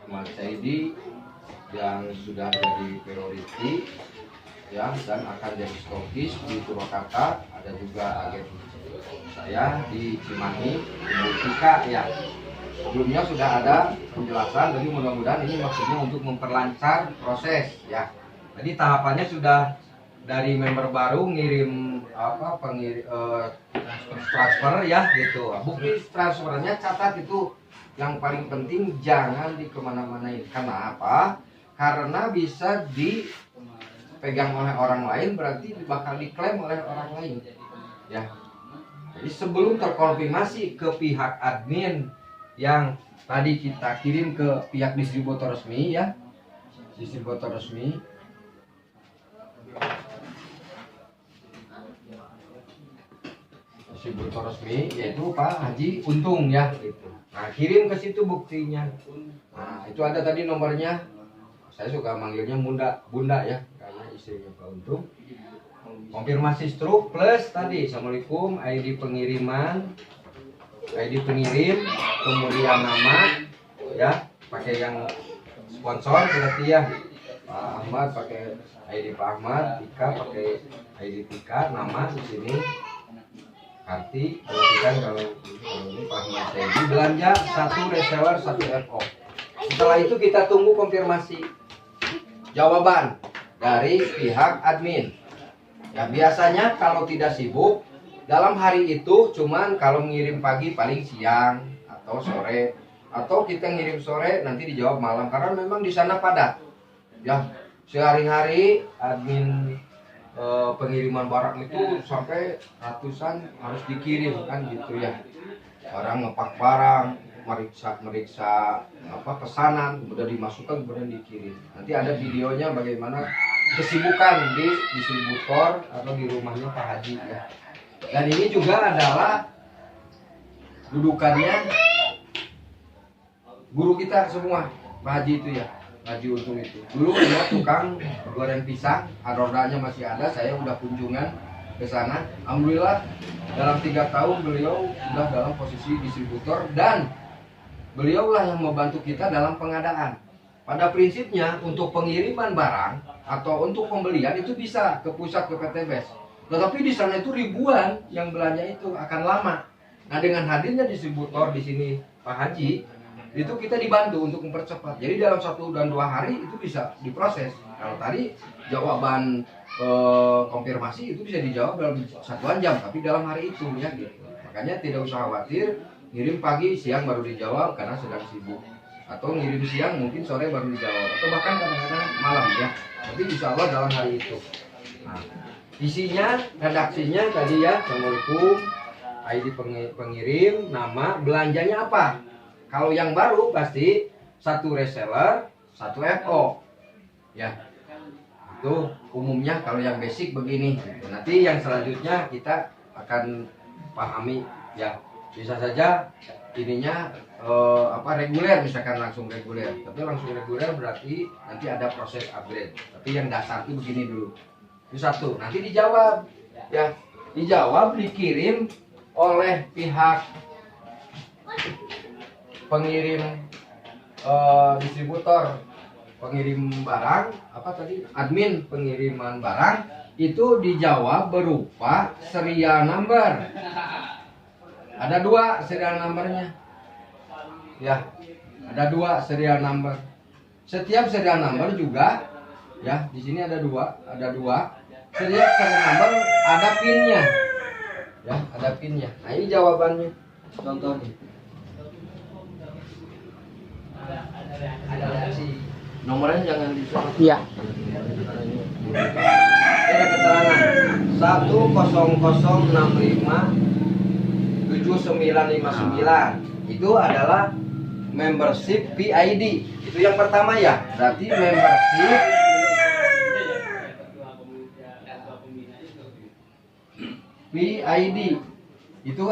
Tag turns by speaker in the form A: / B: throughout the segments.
A: Ahmad Saidi yang sudah jadi priority ya, dan akan jadi stokis di Purwakarta. Ada juga agen saya di Cimahi, di Multika ya. Sebelumnya sudah ada penjelasan, jadi mudah-mudahan ini maksudnya untuk memperlancar proses ya. Jadi tahapannya sudah dari member baru ngirim transfer ya gitu. Bukti transfernya catat itu yang paling penting, jangan di kemana-manain. Karena apa? Karena bisa dipegang oleh orang lain, berarti bakal diklaim oleh orang lain ya. Jadi sebelum terkonfirmasi ke pihak admin yang tadi kita kirim ke pihak distributor resmi ya, distributor resmi, yaitu Pak Haji Untung ya gitu. Nah, kirim ke situ buktinya. Nah, itu ada tadi nomornya. Saya suka manggilnya Bunda ya, karena istrinya Pak Untung. Konfirmasi struk plus tadi, Assalamualaikum, ID pengiriman, ID pengirim, kemudian nama ya, pakai yang sponsor berarti ya. Pak Ahmad pakai ID Pak Ahmad, Tika pakai ID Tika, nama di sini. Arti perhatikan kalau ini Pak Ahmad Saidi, belanja 1 reseller 1 FO. Setelah itu kita tunggu konfirmasi jawaban dari pihak admin. Ya, biasanya kalau tidak sibuk dalam hari itu, cuman kalau ngirim pagi paling siang atau sore, atau kita ngirim sore nanti dijawab malam, karena memang di sana padat. Ya, sehari-hari admin pengiriman barang itu sampai ratusan harus dikirim kan gitu ya. Orang ngepak barang, meriksa pesanan, kemudian dimasukkan, kemudian dikirim. Nanti ada videonya bagaimana kesibukan di distributor atau di rumahnya Pak Haji ya. Dan ini juga adalah dudukannya guru kita semua, Pak Haji itu ya, Haji Untung itu. Dulu dia tukang goreng pisang, rodanya masih ada, saya udah kunjungan ke sana. Alhamdulillah dalam 3 tahun beliau sudah dalam posisi distributor, dan beliaulah yang membantu kita dalam pengadaan. Pada prinsipnya untuk pengiriman barang atau untuk pembelian itu bisa ke pusat, ke PT BES. Tetapi di sana itu ribuan yang belanja, itu akan lama. Nah, dengan hadirnya distributor di sini Pak Haji, itu kita dibantu untuk mempercepat. Jadi dalam 1 dan 2 hari itu bisa diproses. Kalau tadi jawaban konfirmasi itu bisa dijawab dalam 1 jam, tapi dalam hari itu ya gitu. Makanya tidak usah khawatir ngirim pagi siang baru dijawab karena sedang sibuk, atau ngirim siang mungkin sore baru dijawab, atau bahkan kadang-kadang malam ya. Tapi insya Allah dalam hari itu. Nah, isinya, redaksinya tadi ya, Assalamualaikum, ID pengirim, nama, belanjanya apa. Kalau yang baru pasti 1 reseller 1 FO ya. Itu umumnya kalau yang basic begini. Nanti yang selanjutnya kita akan pahami ya. Bisa saja ininya reguler, misalkan langsung reguler. Tapi langsung reguler berarti nanti ada proses upgrade. Tapi yang dasar itu begini dulu. Itu 1. Nanti dijawab ya. Dijawab, dikirim oleh pihak pengirim distributor pengirim barang, admin pengiriman barang, itu dijawab berupa serial number. Ada 2 serial numbernya ya, ada 2 serial number. Setiap serial number juga ya, di sini ada 2. Setiap serial number ada pinnya ya, ada pinnya. Nah, ini jawabannya, contohnya. Ada reaksi. Nomornya jangan disorot. Iya. Ada keterangan 100657959. Itu adalah membership PID. Itu yang pertama ya. Berarti membership PID. Itu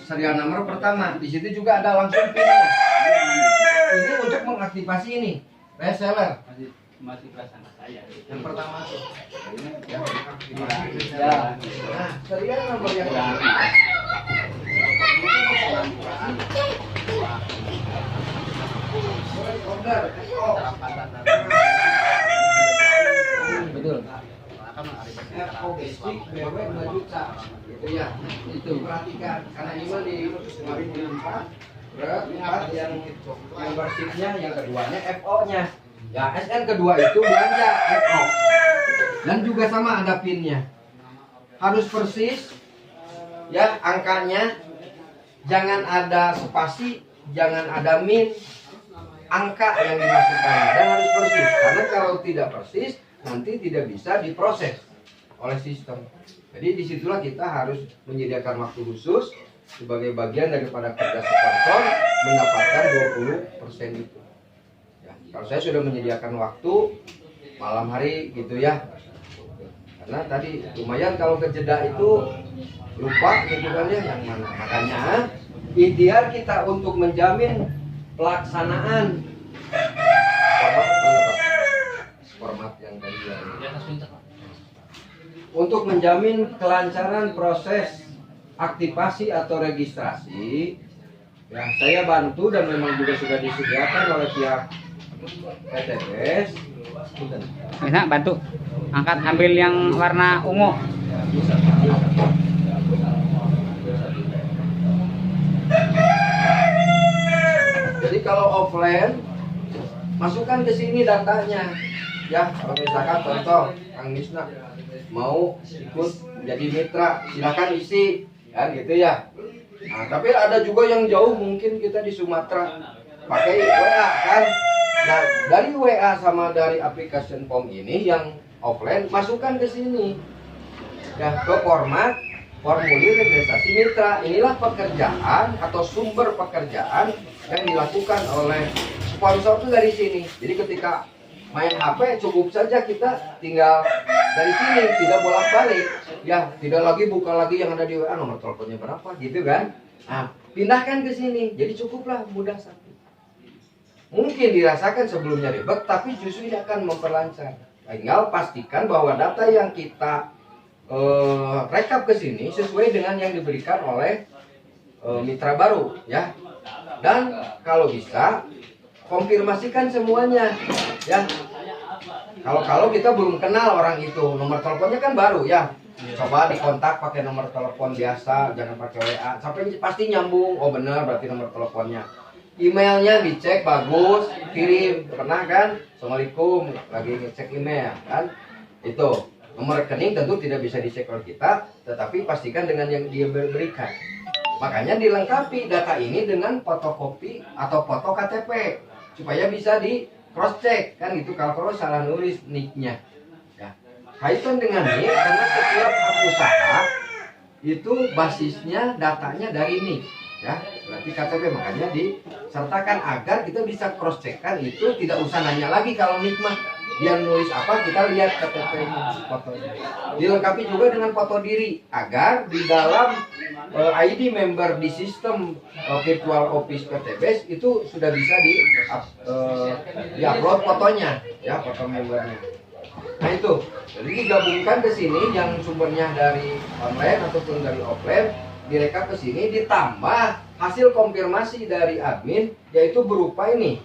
A: serial nomor pertama. Di situ juga ada langsung PIN-nya. Ini untuk mengaktifasi ini reseller. Masih perasaan saya. Yang pertama tuh. Ya. Nah, serial nomor yang order.
B: Betul.
A: FO basic BW 2 juta. Gitu ya. Itu perhatikan karena ini mah di 2004 berempat yang bersihnya yang keduanya FO-nya. Ya, SN kedua itu belanja FO. Dan juga sama ada PIN-nya. Harus persis ya angkanya. Jangan ada spasi, jangan ada min, angka yang dimasukkan dan harus persis. Karena kalau tidak persis nanti tidak bisa diproses oleh sistem. Jadi disitulah kita harus menyediakan waktu khusus sebagai bagian daripada kerja sponsor mendapatkan 20% itu. Ya, kalau saya sudah menyediakan waktu malam hari gitu ya. Karena tadi lumayan kalau kejeda itu lupa gitu kan ya yang mana. Makanya ikhtiar kita untuk menjamin pelaksanaan format yang tadi ya. Untuk menjamin kelancaran proses aktivasi atau registrasi ya saya bantu dan memang juga sudah disediakan oleh pihak PTBS.
B: Bisa bantu angkat ambil yang warna ungu.
A: Jadi kalau offline masukkan ke sini datanya ya. Kalau misalkan contoh Kang Misna mau ikut jadi mitra silakan isi kan gitu ya. Nah, tapi ada juga yang jauh mungkin kita di Sumatera pakai WA kan. Nah, dari WA sama dari aplikasi POM ini yang offline masukkan ke sini. Ya, ke format formulir registrasi mitra. Inilah pekerjaan atau sumber pekerjaan yang dilakukan oleh sponsor itu dari sini. Jadi ketika main HP cukup saja kita tinggal dari sini, tidak bolak-balik. Ya, tidak lagi buka lagi yang ada di WA nomor teleponnya berapa gitu kan. Nah, pindahkan ke sini. Jadi cukuplah mudah satu. Mungkin dirasakan sebelumnya ribet, tapi justru ini akan memperlancar. Tinggal pastikan bahwa data yang kita rekap ke sini sesuai dengan yang diberikan oleh mitra baru, ya. Dan kalau bisa konfirmasikan semuanya, ya. Kalau kita belum kenal orang itu, nomor teleponnya kan baru, ya. Coba dikontak pakai nomor telepon biasa, jangan pakai WA. Sampai pasti nyambung. Oh benar, berarti nomor teleponnya. Emailnya dicek bagus, kirim. Pernah kan? Assalamualaikum, lagi ngecek email kan? Itu nomor rekening tentu tidak bisa dicek oleh kita, tetapi pastikan dengan yang dia berikan. Makanya dilengkapi data ini dengan fotokopi atau foto KTP supaya bisa di cross check kan gitu. Kalau salah nulis nicknya, ya. Kaitan dengan nick karena setiap usaha itu basisnya datanya dari nick. Ya, berarti KTP makanya disertakan agar kita bisa cross check kan itu tidak usah nanya lagi kalau nikmat dia nulis apa kita lihat KTP fotonya. Dilengkapi juga dengan foto diri agar di dalam ID member di sistem virtual office PTBS itu sudah bisa di-upload fotonya ya, foto membernya. Nah itu, jadi digabungkan ke sini yang sumbernya dari online ataupun dari offline direkap ke sini ditambah hasil konfirmasi dari admin yaitu berupa ini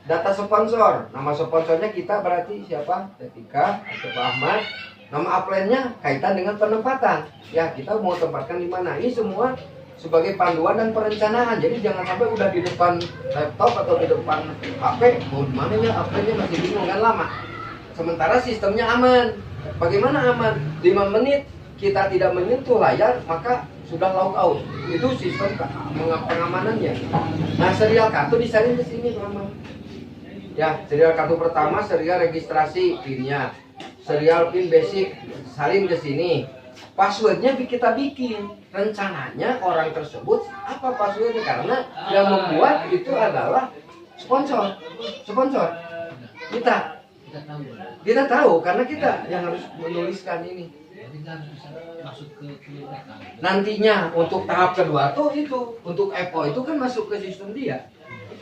A: data sponsor. Nama sponsornya kita berarti siapa? Ketika atau Pak Ahmad. Nama upline-nya kaitan dengan penempatan. Ya, kita mau tempatkan di mana? Ini semua sebagai panduan dan perencanaan. Jadi jangan sampai udah di depan laptop atau di depan HP mau di mana ya upline-nya masih bingung kan lama. Sementara sistemnya aman. Bagaimana aman? 5 menit kita tidak menyentuh layar maka sudah log out. Itu sistem pengamanannya. Nah, serial kartu disalin ke sini, teman-teman. Ya, serial kartu pertama serial registrasi PIN-nya. Serial PIN basic salin ke sini. Passwordnya kita bikin. Rencananya orang tersebut apa passwordnya karena yang membuat itu adalah sponsor. Kita tahu karena kita yang harus menuliskan ini. Nantinya untuk tahap kedua tuh itu untuk FO itu kan masuk ke sistem dia.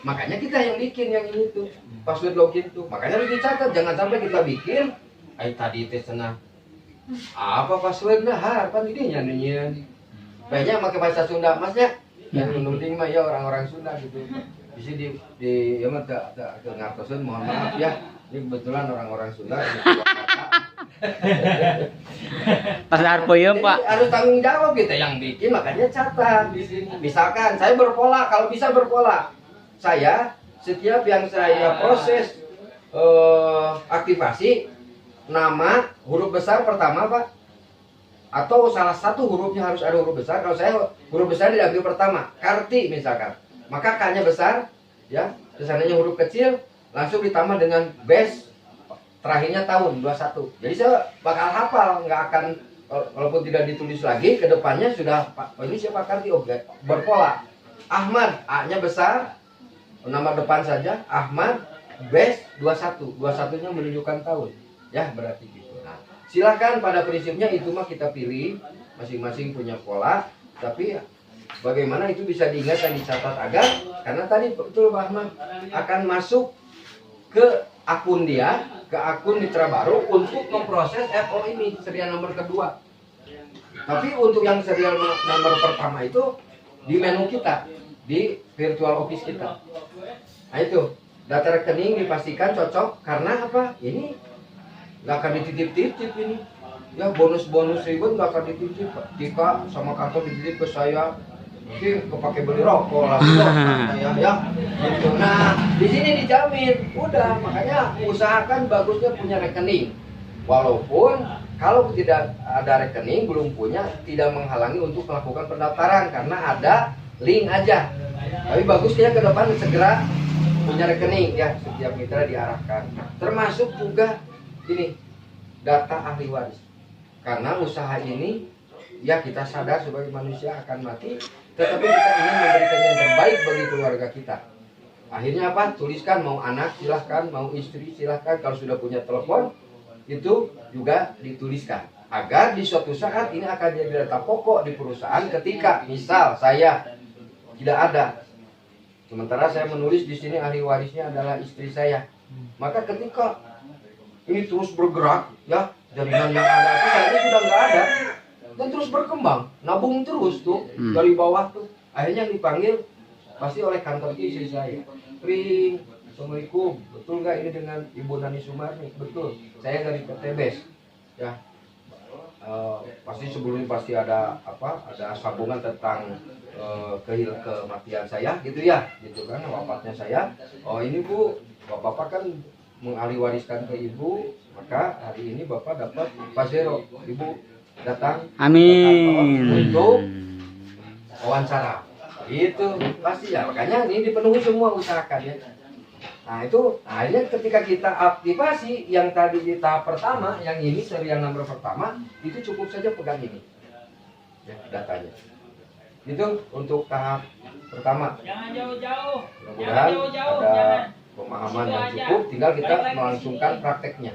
A: Makanya kita yang bikin yang ini tuh password login tuh. Makanya harus dicatat jangan sampai kita bikin tadi tes senang apa passwordnya harapan ini nyanyian banyak pakai bahasa Sunda masnya yang penting mah ya orang-orang Sunda gitu Bisa di ya mah ke ngartoseun, mohon maaf ya. Ini kebetulan orang-orang Sunda di
B: Pas arpeuyeum Pak.
A: Jadi harus tanggung jawab kita yang bikin, makanya catat di sini. Misalkan saya berpola, kalau bisa berpola. Saya setiap yang saya proses aktivasi, nama huruf besar pertama Pak, atau salah satu hurufnya harus ada huruf besar. Kalau saya huruf besar diambil pertama, Karti misalkan, maka K-nya besar, ya, kesananya huruf kecil, langsung ditambah dengan base, terakhirnya tahun 21. Jadi saya bakal hafal, nggak akan, walaupun tidak ditulis lagi, ke depannya sudah, oh ini siapa Karti, oh berpola. Ahmad, A-nya besar, nama depan saja, Ahmad, base 21, 21-nya menunjukkan tahun, ya berarti gitu. Nah, silakan pada prinsipnya itu mah kita pilih, masing-masing punya pola, tapi bagaimana itu bisa diingat dan dicatat agar, karena tadi betul Pak Ahmad akan masuk ke akun dia, ke akun mitra baru untuk memproses FO ini, serial nomor kedua. Tapi untuk yang serial nomor pertama itu di menu kita, di virtual office kita. Nah itu, data rekening dipastikan cocok, karena apa? Ini nggak akan dititip-titip ini. Ya bonus-bonus ribet nggak akan dititip. Jika sama kantor dititip ke saya, nanti kepake beli rokok lah, ya. Gitu. Nah, di sini dijamin, udah, makanya usahakan bagusnya punya rekening. Walaupun kalau tidak ada rekening, belum punya, tidak menghalangi untuk melakukan pendaftaran karena ada link aja. Tapi bagusnya ke depan segera punya rekening ya, setiap mitra diarahkan. Termasuk juga ini data ahli waris. Karena usaha ini ya kita sadar sebagai manusia akan mati, tetapi kita ingin memberikan yang terbaik bagi keluarga kita. Akhirnya apa? Tuliskan, mau anak silahkan, mau istri silahkan. Kalau sudah punya telepon itu juga dituliskan agar di suatu saat ini akan jadi data pokok di perusahaan. Ketika misal saya tidak ada, sementara saya menulis di sini ahli warisnya adalah istri saya, maka ketika ini terus bergerak ya, jaminan yang ada itu saya ini sudah nggak ada dan terus berkembang, nabung terus tuh dari bawah tuh, akhirnya yang dipanggil pasti oleh kantor istri saya, Ring, Assalamualaikum, betul nggak ini dengan Ibu Nani Sumarni? Betul, saya dari PTBes ya. Pasti sebelumnya pasti ada apa, ada sambungan tentang kematian saya gitu ya, gitu kan, wafatnya saya. Oh ini Bu, bapak kan mengalih wariskan ke ibu, maka hari ini bapak dapat pasero, ibu datang
B: Amin
A: untuk wawancara. Itu pasti ya, makanya ini dipenuhi semua, usahakan ya. Nah itu, akhirnya ketika kita aktivasi yang tadi di tahap pertama, yang ini serial nomor pertama, itu cukup saja pegang ini ya, datanya. Itu untuk tahap pertama.
C: Jangan jauh-jauh.
A: Mudah-mudahan ada pemahaman yang cukup, tinggal kita melangsungkan prakteknya.